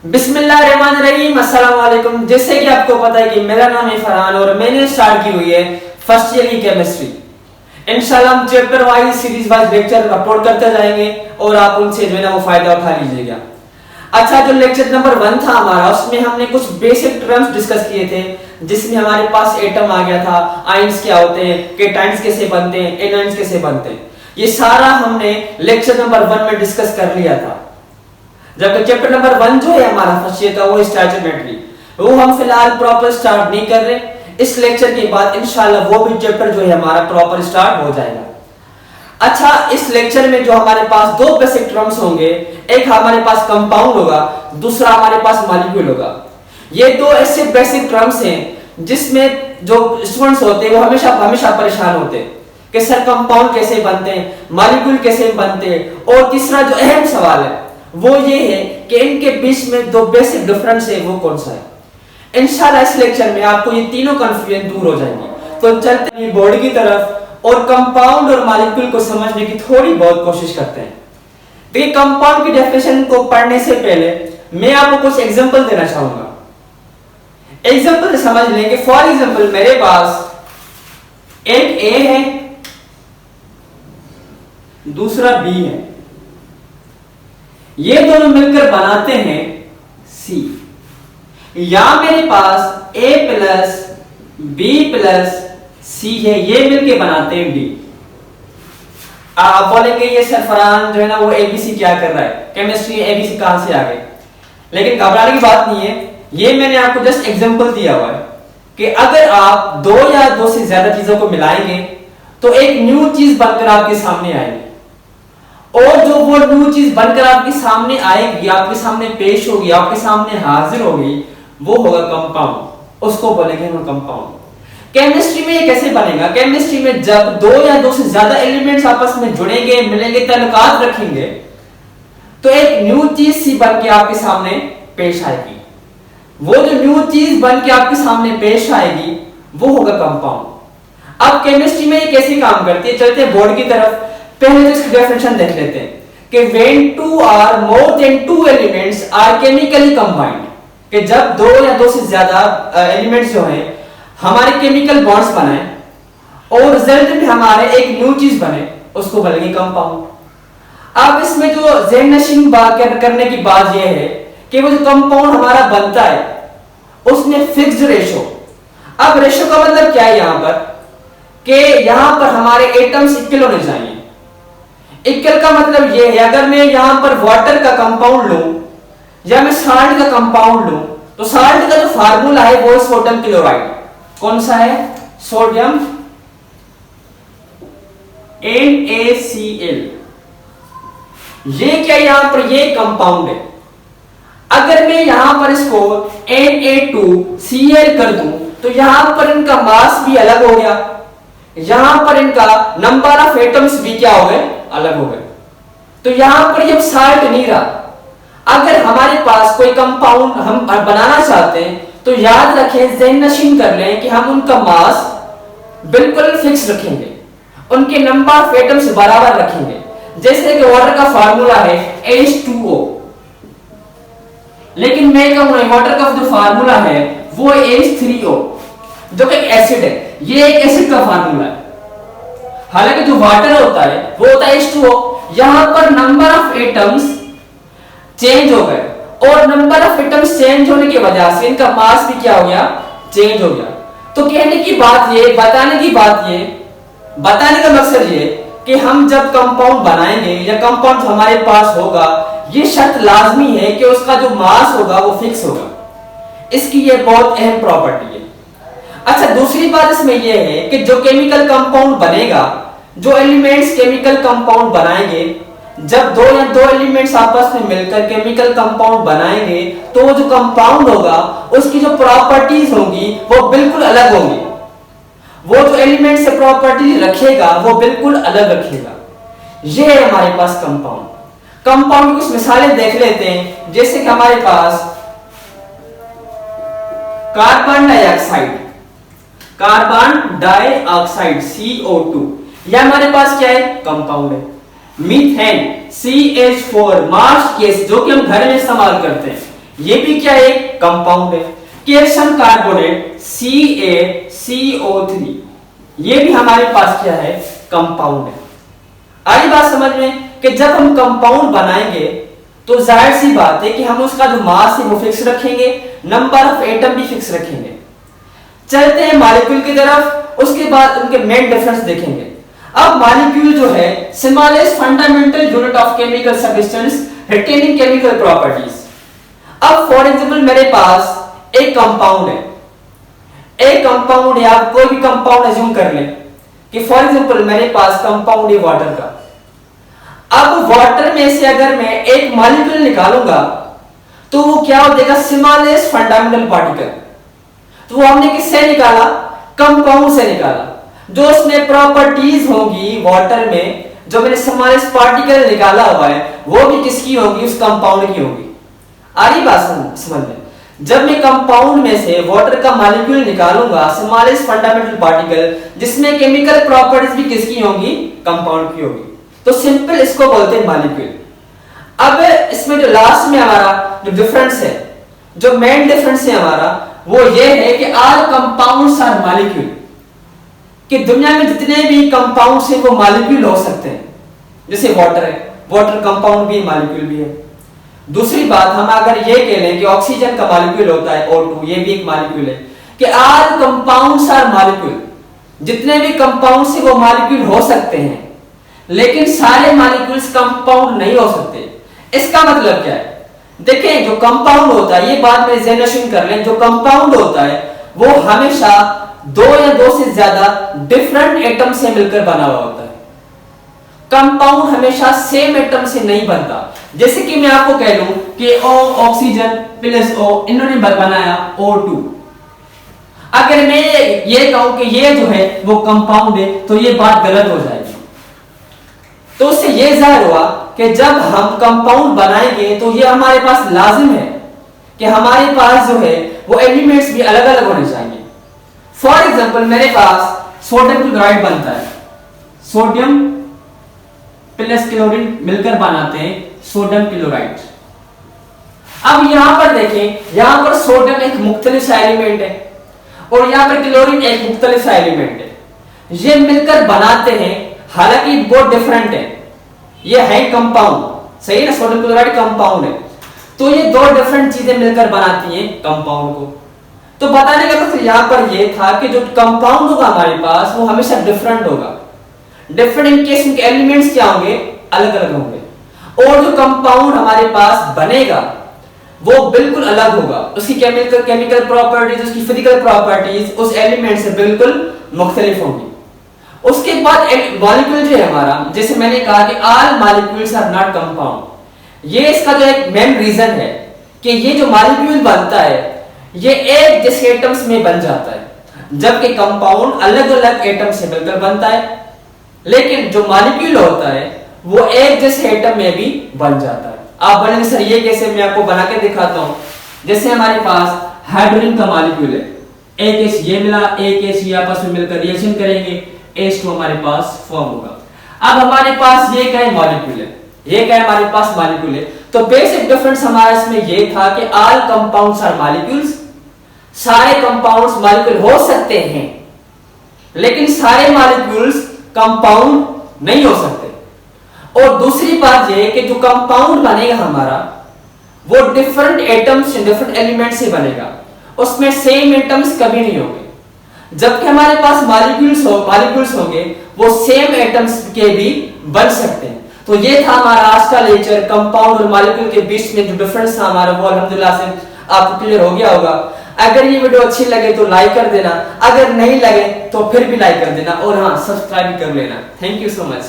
बिस्मिल्लाहिर्रहमानिर्रहीम, अस्सलाम वालेकुम। जैसे कि आपको पता है कि मेरा नाम है फरहान और मैंने स्टार्ट की हुई है फर्स्ट ईयर की केमिस्ट्री। इंशाल्लाह हम chapter wise series wise lecture upload करते जाएंगे और आप उनसे जो है ना वो फायदा उठा लीजिएगा। अच्छा, जो लेक्चर नंबर 1 था हमारा, उसमें हमने कुछ बेसिक टर्म्स डिस्कस किए थे, जिसमें हमारे पास एटम आ गया था, आयंस क्या होते हैं, केटायंस कैसे बनते हैं, एनायंस कैसे बनते हैं, ये सारा हमने लेक्चर नंबर 1 में डिस्कस कर लिया था। जबकि चैप्टर नंबर 1 जो है हमारा फर्स्ट ईयर का, वो स्टैटियोमेट्री, वो हम फिलहाल प्रॉपर स्टार्ट नहीं कर रहे। इस लेक्चर के बाद इंशाल्लाह वो भी चैप्टर जो है हमारा प्रॉपर स्टार्ट हो जाएगा। अच्छा, इस लेक्चर में जो हमारे पास दो बेसिक टर्म्स होंगे, एक हमारे पास कंपाउंड होगा, दूसरा हमारे पास मॉलिक्यूल होगा। ये दो ऐसे बेसिक टर्म्स हैं जिसमें जो स्टूडेंट्स होते हैं वो हमेशा हमेशा परेशान होते हैं कि सर कंपाउंड कैसे बनते हैं, मॉलिक्यूल कैसे बनते हैं। और तीसरा जो अहम सवाल है वो ये है कि इनके बीच में दो बेसिक डिफरेंस है, वो कौन सा है। इंशाल्लाह इस लेक्चर में आपको ये तीनों कंफ्यूजन दूर हो जाएंगे। तो चलते हैं बोर्ड की तरफ और कंपाउंड और मॉलिक्यूल को समझने की थोड़ी बहुत कोशिश करते हैं। देखिए, कंपाउंड की डेफिनेशन को पढ़ने से पहले मैं आपको कुछ एग्जांपल देना चाहूंगा। एग्जांपल से समझ लेंगे। फॉर एग्जांपल, मेरे पास एक ए है, दूसरा बी है, ये दोनों मिलकर बनाते हैं सी। या मेरे पास ए प्लस बी प्लस सी है, ये मिलके बनाते हैं डी। आप बोलेंगे ये सर फरहान जो है ना वो एबीसी क्या कर रहा है, केमिस्ट्री एबीसी कहां से आ गए। लेकिन घबराने की बात नहीं है, ये मैंने आपको जस्ट एग्जांपल दिया हुआ है कि अगर आप दो या दो से ज्यादा चीजों को मिलाएंगे तो एक न्यू चीज बनकर आपके सामने आएगी, और जो वो न्यू चीज बनकर आपके सामने आएगी, आपके सामने पेश होगी, आपके सामने हाजिर होगी, वो होगा कंपाउंड। उसको बोलेंगे हम कंपाउंड। केमिस्ट्री में ये कैसे बनेगा? केमिस्ट्री में जब दो या दो से ज्यादा एलिमेंट्स आपस में जुड़ेंगे, मिलेंगे, ताल्लुकात रखेंगे, तो एक न्यू चीज सी बन के आपके सामने पेश आएगी। वो जो न्यू चीज बन के आपके सामने पेश आएगी वो होगा कंपाउंड। अब केमिस्ट्री में ये कैसे काम करती है, चलते हैं बोर्ड की तरफ। पहले तो इसकी डेफिनेशन देख लेते हैं कि when two or more than two elements are chemically combined, कि जब दो या दो से ज्यादा एलिमेंट्स जो हैं हमारे केमिकल बॉन्ड्स बनाए और रिजल्ट में हमारे एक न्यू चीज बने, उसको बोलेंगे कंपाउंड। अब इसमें जो ज़हन-नशीन करने की बात यह है कि वो जो कंपाउंड हमारा बनता है उसमें फिक्स्ड रेशो। अब रेशो का मतलब क्या है यहां पर, कि यहां पर हमारे एटम्स इक्वल होने चाहिए। इक्वल का मतलब यह है, अगर मैं यहां पर वाटर का कंपाउंड लूं या मैं साल्ट का कंपाउंड लूं, तो साल्ट का जो फार्मूला है वो सोडियम क्लोराइड। कौन सा है? Sodium NaCl। ये क्या यहां पर ये कंपाउंड है। अगर मैं यहां पर इसको Na2Cl कर दूं तो यहां पर इनका मास भी अलग हो गया, यहां पर इनका नंबर ऑफ एटम्स भी क्या हो गए, अलग हो गए। तो यहां पर ये साल्ट नहीं रहा। अगर हमारे पास कोई कंपाउंड हम बनाना चाहते हैं तो याद रखें, ज़हन-नशीन कर लें कि हम उनका मास बिल्कुल फिक्स रखेंगे, उनके नंबर ऑफ एटम्स बराबर रखेंगे। जैसे कि वाटर का फार्मूला है H2O, लेकिन मैं कहूंगा वाटर का जो फार्मूला है वो H3O, जो कि एसिड है। ये एक एसिड का फार्मूला है। हालांकि जो वाटर होता है वो होता है H2O। यहां पर नंबर ऑफ एटम्स चेंज हो गए, और नंबर ऑफ एटम्स चेंज होने की वजह से इनका मास भी क्या हो गया, चेंज हो गया। तो कहने की बात ये, बताने की बात ये, बताने का मकसद ये कि हम जब कंपाउंड बनाएंगे या कंपाउंड हमारे पास होगा, ये शर्त लाजमी है कि उसका जो मास होगा वो फिक्स होगा। इसकी ये बहुत अहम प्रॉपर्टी है। अच्छा, दूसरी बात इसमें यह है कि जो केमिकल कंपाउंड बनेगा, जो एलिमेंट्स केमिकल कंपाउंड बनाएंगे, जब दो या दो एलिमेंट्स आपस में मिलकर केमिकल कंपाउंड बनाएंगे तो वो जो कंपाउंड होगा उसकी जो प्रॉपर्टीज होंगी वो बिल्कुल अलग होंगी। वो जो एलिमेंट से प्रॉपर्टीज रखेगा वो बिल्कुल अलग रखेगा। ये है हमारे पास कंपाउंड। कंपाउंड की कुछ मिसालें देख लेते हैं। जैसे कि हमारे पास carbon dioxide, carbon dioxide CO2, यह हमारे पास क्या है, कंपाउंड है। मीथेन CH4 मार्श गैस, जो कि हम घर में इस्तेमाल करते हैं, ये भी क्या है, कंपाउंड है। कैल्शियम कार्बोनेट CaCO3, ये भी हमारे पास क्या है, कंपाउंड है। आई बात समझ में कि जब हम कंपाउंड बनाएंगे तो जाहिर सी बात है कि हम उसका जो मास है वो फिक्स रखेंगे, नंबर ऑफ एटम भी फिक्स रखेंगे। चलते हैं मॉलिक्यूल की तरफ, उसके बाद उनके मेन डिफरेंस देखेंगे। अब मॉलिक्यूल जो है smallest fundamental unit of chemical substance retaining chemical properties. अब फॉर एग्जांपल मेरे पास एक कंपाउंड है, एक कंपाउंड है, आप कोई भी कंपाउंड अज्यूम कर लें कि फॉर एग्जांपल मेरे पास कंपाउंड है वाटर का। अब वाटर में से अगर मैं एक मॉलिक्यूल निकालूंगा तो वो क्या हो जाएगा, स्मॉलेस्ट फंडामेंटल पार्टिकल। तो वो हमने किससे निकाला, कंपाउंड से निकाला। जो उसमें प्रॉपर्टीज होंगी वाटर में, जो मैंने स्मॉलेस्ट पार्टिकल निकाला हुआ है, वो भी किसकी होगी, उस कंपाउंड की होगी। आ रही बात समझ में? जब मैं कंपाउंड में से वाटर का मॉलिक्यूल निकालूंगा, स्मॉलेस्ट फंडामेंटल पार्टिकल, जिसमें केमिकल प्रॉपर्टीज भी किसकी होंगी, कंपाउंड की होगी। तो सिंपल इसको बोलते हैं मॉलिक्यूल। अब इसमें जो लास्ट में हमारा जो डिफरेंस है, जो मेन डिफरेंस है हमारा, वो ये है कि ऑल कंपाउंड्स आर मॉलिक्यूल, कि दुनिया में जितने भी कंपाउंड्स हैं वो मॉलिक्यूल हो सकते हैं। जैसे वाटर है, वाटर कंपाउंड भी है, मॉलिक्यूल भी है। दूसरी बात, हम अगर ये कह लें कि ऑक्सीजन का मॉलिक्यूल होता है O2, ये भी एक मॉलिक्यूल है, कि ऑल कंपाउंड्स आर मॉलिक्यूल, जितने भी कंपाउंड्स हैं वो मॉलिक्यूल हो सकते हैं, लेकिन सारे मॉलिक्यूल्स कंपाउंड नहीं हो सकते। इसका मतलब क्या है, देखें जो कंपाउंड होता है, ये बात में जेनरेशन कर लें, जो कंपाउंड होता है वो हमेशा दो या दो से ज्यादा डिफरेंट एटम से मिलकर बना हुआ होता है। कंपाउंड हमेशा सेम एटम से नहीं बनता। जैसे कि मैं आपको कह लूं कि O ऑक्सीजन प्लस O, इन्होंने बनाया O2। अगर मैं ये कहूं कि ये जो है वो कंपाउंड है, तो ये बात गलत हो जाएगी। तो उससे ये जाहिर हुआ कि जब हम कंपाउंड बनाएंगे तो ये हमारे पास लाजिम है कि हमारे पास जो है वो एलिमेंट्स भी अलग अलग होने चाहिए। फॉर एग्जांपल मेरे पास सोडियम क्लोराइड बनता है, सोडियम प्लस क्लोरीन मिलकर बनाते हैं सोडियम क्लोराइड। अब यहां पर देखें, यहां पर सोडियम एक मुख्तलिफ सा एलिमेंट है और यहां पर क्लोरीन एक मुख्तलिफ सा एलिमेंट है। ये मिलकर बनाते हैं, हालांकि बहुत डिफरेंट है, ये है कंपाउंड, सही है ना, सोडियम क्लोराइड कंपाउंड है। तो ये दो डिफरेंट चीजें मिलकर बनाती हैं कंपाउंड को। तो बताने का मतलब यहां पर ये था कि जो कंपाउंड होगा हमारे पास वो हमेशा डिफरेंट होगा। डिफरेंट इन केस उनके एलिमेंट्स क्या होंगे, अलग अलग होंगे, और जो कंपाउंड हमारे पास बनेगा वो बिल्कुल अलग होगा। उसकी केमिकल प्रॉपर्टीज, उसकी फिजिकल प्रॉपर्टीज उस एलिमेंट से बिल्कुल मुख्तलिफ होंगी। उसके बाद मॉलिक्यूल जो है हमारा, जैसे मैंने कहा कि all molecules are not compound. ये इसका जो एक मेन रीजन है कि ये जो मॉलिक्यूल बनता है ये एक जैसे एटम्स में बन जाता है, जबकि कंपाउंड अलग अलग एटम से मिलकर बनता है। लेकिन जो मॉलिक्यूल होता है वो एक जैसे एटम में भी बन जाता है। आप बोलेंगे सर ये कैसे, मैं आपको बना के दिखाता हूं। जैसे हमारे पास हाइड्रोजन का मॉलिक्यूल है, एक H ये मिला, एक H ये आपस में मिलकर रिएक्शन करेंगे, H2 हमारे पास फॉर्म होगा। अब हमारे पास ये क्या है, मॉलिक्यूल है, ये क्या है हमारे पास मॉलिक्यूल है। तो बेसिक डिफरेंस हमारा इसमें ये था कि ऑल कंपाउंड्स आर मॉलिक्यूल्स, सारे कंपाउंड्स मॉलिक्यूल हो सकते हैं लेकिन सारे मॉलिक्यूल्स कंपाउंड नहीं हो सकते। और दूसरी बात ये कि जो कंपाउंड बनेगा हमारा वो डिफरेंट एटम्स, डिफरेंट एलिमेंट से बनेगा, उसमें सेम एटम्स कभी नहीं होंगे। जबकि हमारे पास मॉलिक्यूल्स होंगे वो सेम एटम्स के भी बन सकते हैं। तो ये था हमारा आज का लेक्चर, कंपाउंड और मॉलिक्यूल के बीच में जो डिफरेंस था हमारा वो अल्हम्दुलिल्लाह से आपको क्लियर हो गया होगा। अगर ये वीडियो अच्छी लगे तो लाइक कर देना, अगर नहीं लगे तो फिर भी लाइक कर देना, और हाँ सब्सक्राइब कर लेना। Thank you so much.